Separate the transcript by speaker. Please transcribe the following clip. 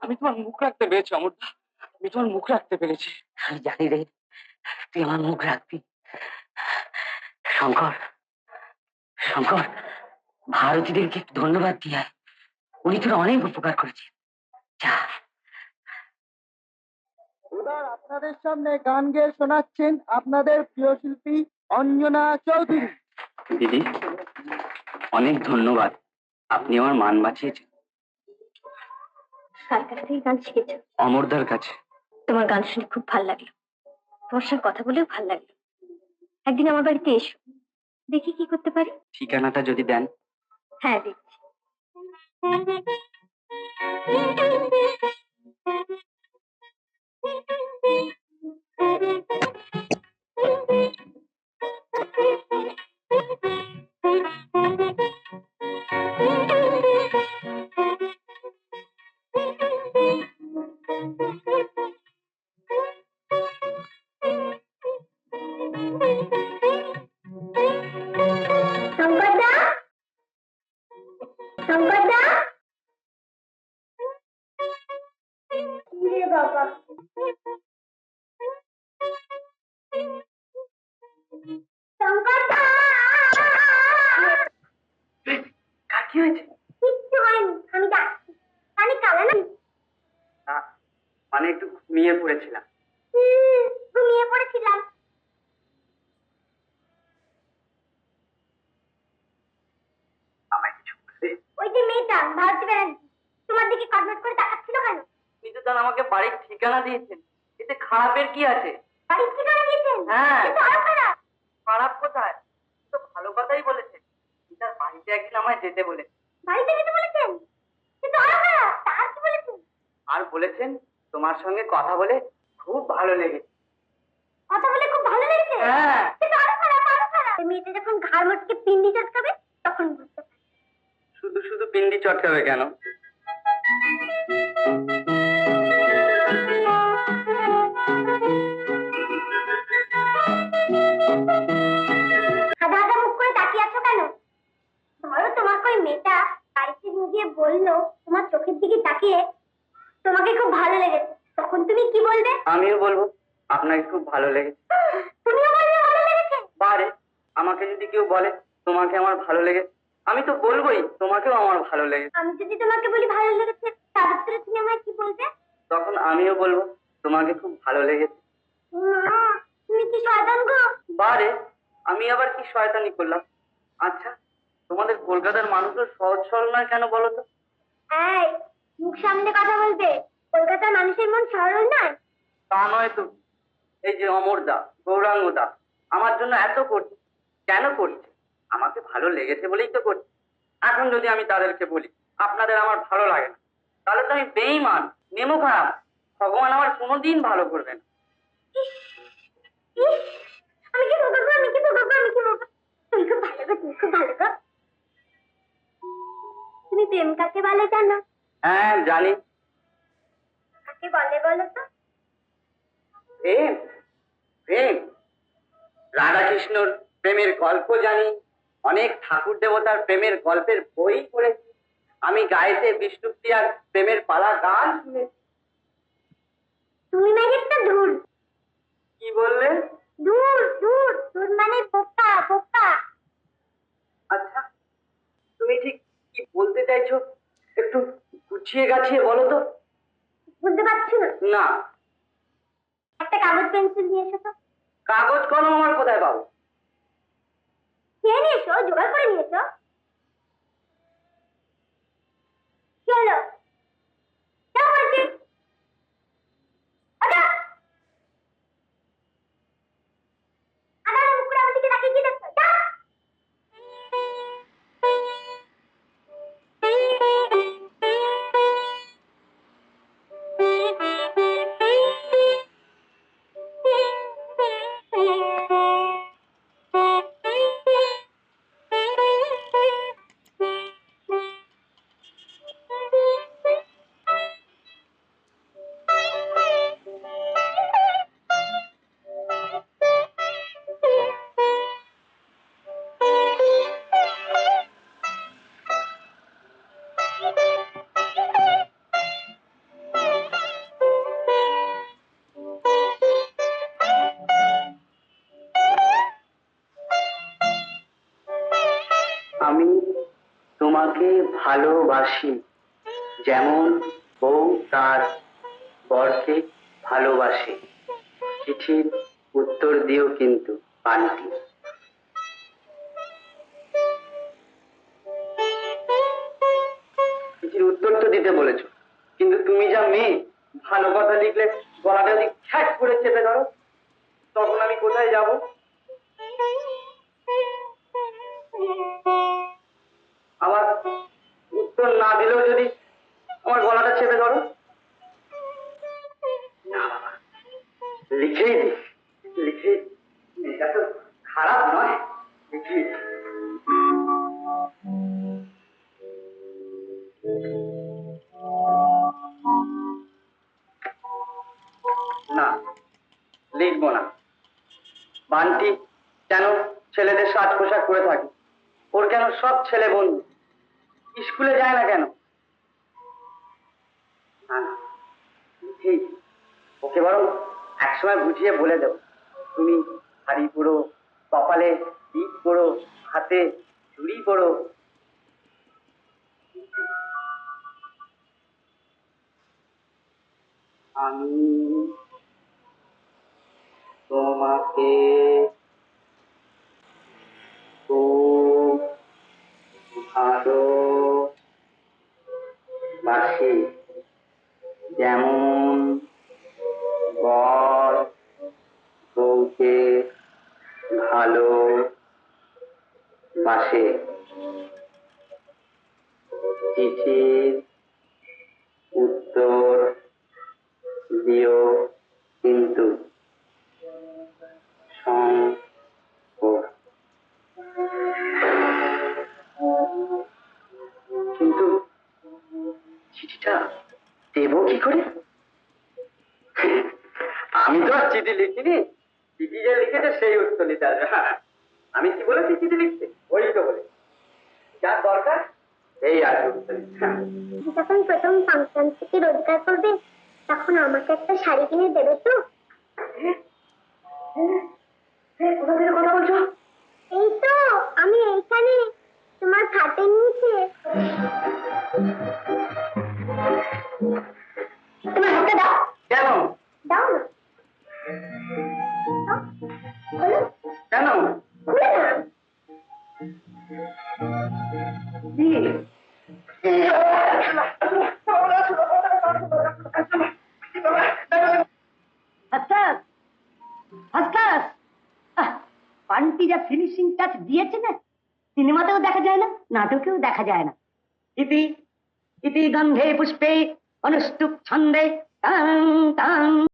Speaker 1: আমি তোমার মুখ রাখতে পেরেছি অমরদা, আমি তোমার মুখ রাখতে পেরেছি।
Speaker 2: আমি জানি রে, তুই আমার মুখ রাখবি। শঙ্কর, শঙ্কর, ভারতীদেরকে ধন্যবাদ দিয়ে উনি তোর অনেক উপকার করেছেন। যা।
Speaker 3: এবার আপনাদের সামনে গান গেয়ে শোনাচ্ছেন আপনাদের প্রিয় শিল্পী অঞ্জনা চৌধুরী।
Speaker 1: দিদি অনেক ধন্যবাদ, আপনি আমার মান বাঁচিয়েছেন।
Speaker 4: কার কাছ থেকে গান শিখেছো?
Speaker 1: অমরদার কাছে।
Speaker 4: তোমার গান শুনে খুব ভালো লাগলো, তোমার সঙ্গে কথা বলেও ভালো লাগলো। একদিন আমার বাড়িতে এসো, দেখি কি করতে পারি।
Speaker 1: ঠিকানাটা যদি দেন।
Speaker 4: হ্যাঁ দিচ্ছি।
Speaker 1: কি হয়েছে?
Speaker 4: কিচ্ছু হয়নি, আমি যাচ্ছি। মানে কালা না,
Speaker 1: মানে একটু ঘুমিয়ে পড়েছিলাম।
Speaker 4: ঘুমিয়ে পড়েছিলাম।
Speaker 1: আমায় কিছু বলবে?
Speaker 4: ওই যে মেয়েটা ভারতী ব্যানার্জি তোমার দিকে কটমট করে তাকাচ্ছিল কেন?
Speaker 1: কিন্তু তার আমাকে বাড়ির ঠিকানা দিয়েছেন, এতে খারাপের কি আছে?
Speaker 4: বাড়ির ঠিকানা দিয়েছেন?
Speaker 1: হ্যাঁ।
Speaker 4: কিন্তু আরো খারাপ।
Speaker 1: খারাপ কোথায়? তো ভালো কথাই বলেছে, তার বাড়িতে একদিন আমায় যেতে বলে।
Speaker 4: বাড়িতে যেতে বলেছেন? কিন্তু আরো খারাপ। তার কি বলেছেন?
Speaker 1: আর বলেছেন তোমার সঙ্গে কথা বলে খুব ভালো লেগেছে।
Speaker 4: কথা বলে খুব ভালো লেগেছে?
Speaker 1: হ্যাঁ।
Speaker 4: কিন্তু আরো খারাপ, আরো খারাপ। মেয়েটা যখন ঘাড় মটকে পিন্ডি চটকাবে তখন বুঝতে পারবে।
Speaker 1: শুধু শুধু পিন্ডি চটকাবে কেন?
Speaker 4: সাদা সাদা মুখ করে তাকিয়ে আছো কেন? ধরো তোমাকে ওই মেয়েটা বাড়িতে নিয়ে গিয়ে বললো তোমার চোখের দিকে তাকিয়ে তোমাকে খুব ভালো লেগেছে, তখন তুমি কি বলবে?
Speaker 1: আমিও বলবো আপনাকে খুব ভালো লেগেছে।
Speaker 4: তুমিও বলবে ভালো লেগেছে?
Speaker 1: বারে, আমাকে যদি কেউ বলে তোমাকে আমার ভালো লেগেছে, আমি তো বলবোই তোমাকেও আমার ভালো লেগেছে।
Speaker 4: আমি যদি তোমাকে বলি ভালো লেগেছে, তার উত্তরে তুমি আমায় কি বলবে?
Speaker 1: তখন আমিও বলবো তোমাকে খুব ভালো লেগেছে।
Speaker 4: মা, তুমি কি শয়তান গো?
Speaker 1: বারে, আমি আবার কি শয়তানি করলাম? আচ্ছা, তোমাদের কলকাতার মানুষও সহজ সরল নয় কেন বলো তো?
Speaker 4: এই, মুখ সামনে কথা বলবে। কলকাতার মানুষের মন সরল নয়?
Speaker 1: তা নয় তো। এই যে অমরদা, গৌরাঙ্গদা আমার জন্য এত করছে, কেন করছে? আমাকে ভালো লেগেছে বলেই তো করছে। এখন যদি আমি তাদেরকে বলি আপনাদের আমার ভালো লাগে না, তাহলে তো আমি বেঈমান, নেমো খারাপ, ভগবান আমার কোনোদিন ভালো করবে না।
Speaker 4: ইস, আমি কি বলবো, আমি কি বলবো, আমি কি বলবো? তুমি খুব ভালো গো, তুমি খুব ভালো গো। তুমি প্রেম কাকে বলে জানো?
Speaker 1: হ্যাঁ জানি।
Speaker 4: কাকে বলে বলো তো?
Speaker 1: প্রেম, প্রেম, রাধাকৃষ্ণর প্রেমের গল্প জানি, অনেক ঠাকুর দেবতার প্রেমের গল্পের বই পড়েছি, আমি গাইতে বিষ্ণুপ্রিয়ার প্রেমের পালা গান শুনেছি।
Speaker 4: তুমি ম্যাগেটটা দূর।
Speaker 1: কি বললে?
Speaker 4: দূর দূর, দূর মানে বোকা, বোকা।
Speaker 1: আচ্ছা, তুমি ঠিক কি বলতে চাইছো একটু গুছিয়ে গাছিয়ে বলো তো।
Speaker 4: বুঝতে পারছো না?
Speaker 1: না।
Speaker 4: একটা কাগজ পেন্সিল নিয়ে এসো তো।
Speaker 1: কাগজ কলম আমার কোথায় পাবো?
Speaker 4: খেয়ে নিয়ে এসো, জোগাড় করে নিয়ে এসো। কি হলো? যাও বলছি। আচ্ছা, আবার মুখ করে আমার দিকে তাকিয়ে কি দেখছো? যাও।
Speaker 1: তোমাকে ভালোবাসি, যেমন বউ তার বরকে ভালোবাসে। চিঠির উত্তর দিও কিন্তু, বান্টি। চিঠির উত্তর তো দিতে বলেছো, কিন্তু তুমি যা মেয়ে, ভালো কথা লিখলে গলাটা যদি খ্যাট করে চেপে ধরো, তখন আমি কোথায় যাব? আবার উত্তর না দিলেও যদি আমার গলাটা চেপে ধরো, না বাবা, লিখেই দি, লিখেই দি। এটা তো খারাপ নয়, লিখেই দি। না, লিখবো না। বান্টি কেন ছেলেদের সাজ পোশাক করে থাকে? ওর কেন সব ছেলে বন্ধু? স্কুলে যায় না কেন? না না, ঠিক, ওকে বরং একসময় বুঝিয়ে বলে দেবো, তুমি শাড়ি পরো, কপালে টিপ পরো, হাতে চুড়ি পরো। আমি তোমাকে খুব ভালোবাসি, যেমন বর বউকে ভালোবাসে। চিঠির উত্তর দিও কিন্তু, শঙ্কর। কিন্তু চিঠিটা দেবো কি করে? আমি তো আর চিঠি লিখিনি, চিঠি যে লিখেছে সেই উত্তর নিতে আসবে। আমি কি বলেছি চিঠি লিখতে? ওই তো বলে যার দরকার এই আছে উত্তর।
Speaker 4: যখন প্রথম ফাংশন থেকে রোজগার করবে, তখন আমাকে একটা শাড়ি কিনে দেবে তো?
Speaker 1: কোথা থেকে কথা বলছো?
Speaker 4: এই তো আমি এইখানে, তোমার খাটের নিচে। তোমার হাতটা দাও।
Speaker 1: কেন?
Speaker 4: দাও না। দাও।
Speaker 1: কেন?
Speaker 4: খুলে না।
Speaker 2: বান্টি যা ফিনিশিং টাচ দিয়েছে না, সিনেমাতেও দেখা যায় না, নাটকেও দেখা যায় না। ইতি ইতি গন্ধে পুষ্পে অনুষ্টুপ ছন্দে টাং টাং।